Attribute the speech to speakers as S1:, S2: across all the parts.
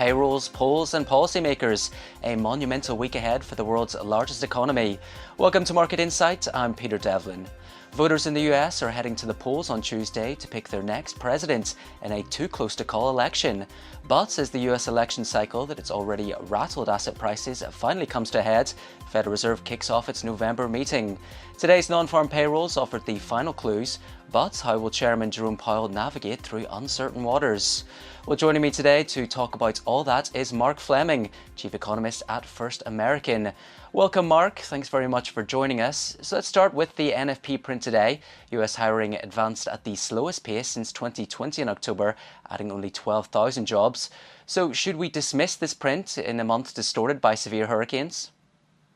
S1: Payrolls, polls and policymakers. A monumental week ahead for the world's largest economy. Welcome to Market Insight. I'm Peter Devlin. Voters in the US are heading to the polls on Tuesday to pick their next president in a too-close-to-call election. But as the US election cycle that it's already rattled asset prices finally comes to a head, the Federal Reserve kicks off its November meeting. Today's non-farm payrolls offered the final clues, but how will Chairman Jerome Powell navigate through uncertain waters? Well, joining me today to talk about all that is Mark Fleming, Chief Economist at First American. Welcome, Mark. Thanks very much for joining us. So let's start with the NFP print today. US hiring advanced at the slowest pace since 2020 in October, adding only 12,000 jobs. So should we dismiss this print in a month distorted by severe hurricanes?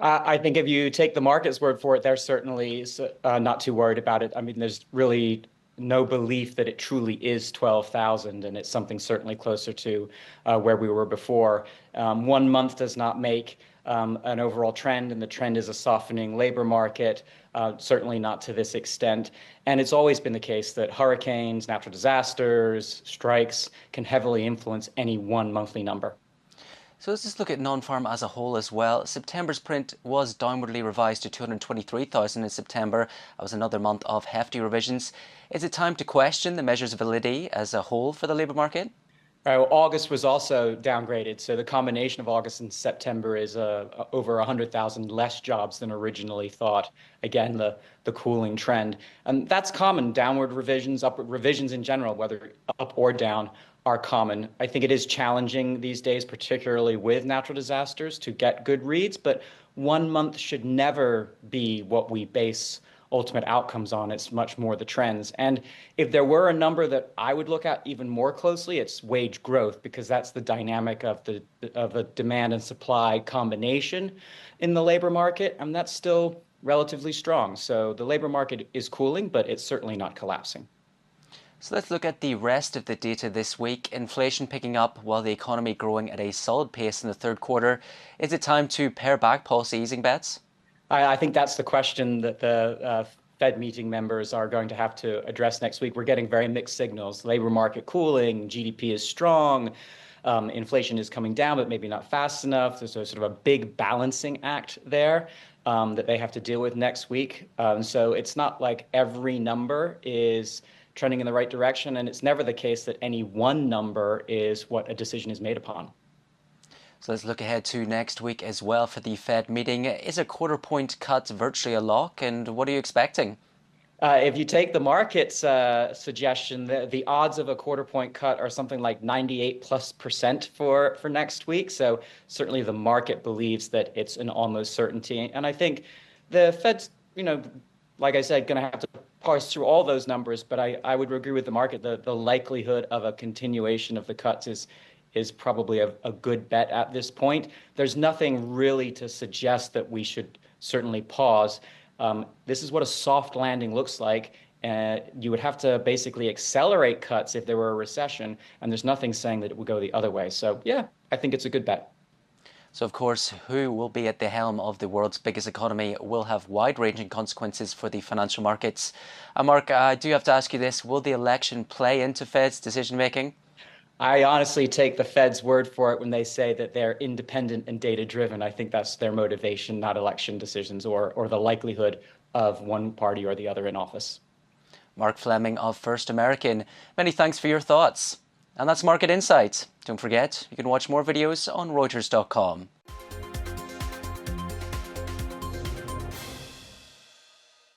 S2: I think if you take the market's word for it, they're certainly not too worried about it. I mean, there's really no belief that it truly is 12,000, and it's something certainly closer to where we were before. 1 month does not make an overall trend, and the trend is a softening labor market, certainly not to this extent. And it's always been the case that hurricanes, natural disasters, strikes can heavily influence any one monthly number.
S1: So let's just look at non-farm as a whole as well. September's print was downwardly revised to 223,000 in September. That was another month of hefty revisions. Is it time to question the measure's validity as a whole for the labour market?
S2: Well, August was also downgraded. So the combination of August and September is over 100,000 less jobs than originally thought. Again, the cooling trend. And that's common. Downward revisions, upward revisions in general, whether up or down, are common. I think it is challenging these days, particularly with natural disasters, to get good reads. But 1 month should never be what we base ultimate outcomes on. It's much more the trends. And if there were a number that I would look at even more closely, it's wage growth, because that's the dynamic of a demand and supply combination in the labor market, and that's still relatively strong. So the labor market is cooling, but it's certainly not collapsing.
S1: So let's look at the rest of the data this week. Inflation picking up while the economy growing at a solid pace in the third quarter. Is it time to pare back policy easing bets?
S2: I think that's the question that the Fed meeting members are going to have to address next week. We're getting very mixed signals. Labor market cooling, GDP is strong, inflation is coming down, but maybe not fast enough. There's a sort of a big balancing act there that they have to deal with next week. So it's not like every number is trending in the right direction, and it's never the case that any one number is what a decision is made upon.
S1: So let's look ahead to next week as well for the Fed meeting. Is a quarter-point cut virtually a lock, and what are you expecting?
S2: If you take the market's suggestion, the odds of a quarter-point cut are something like 98+% for next week. So certainly the market believes that it's an almost certainty. And I think the Fed's, like I said, going to have to parse through all those numbers. But I would agree with the market. The likelihood of a continuation of the cuts is probably a good bet at this point. There's nothing really to suggest that we should certainly pause. This is what a soft landing looks like. You would have to basically accelerate cuts if there were a recession, and there's nothing saying that it would go the other way. So yeah, I think it's a good bet.
S1: So, of course, who will be at the helm of the world's biggest economy will have wide-ranging consequences for the financial markets. Mark, I do have to ask you this. Will the election play into Fed's decision-making?
S2: I honestly take the Fed's word for it when they say that they're independent and data-driven. I think that's their motivation, not election decisions or the likelihood of one party or the other in office.
S1: Mark Fleming of First American, many thanks for your thoughts. And that's Market Insight. Don't forget, you can watch more videos on Reuters.com.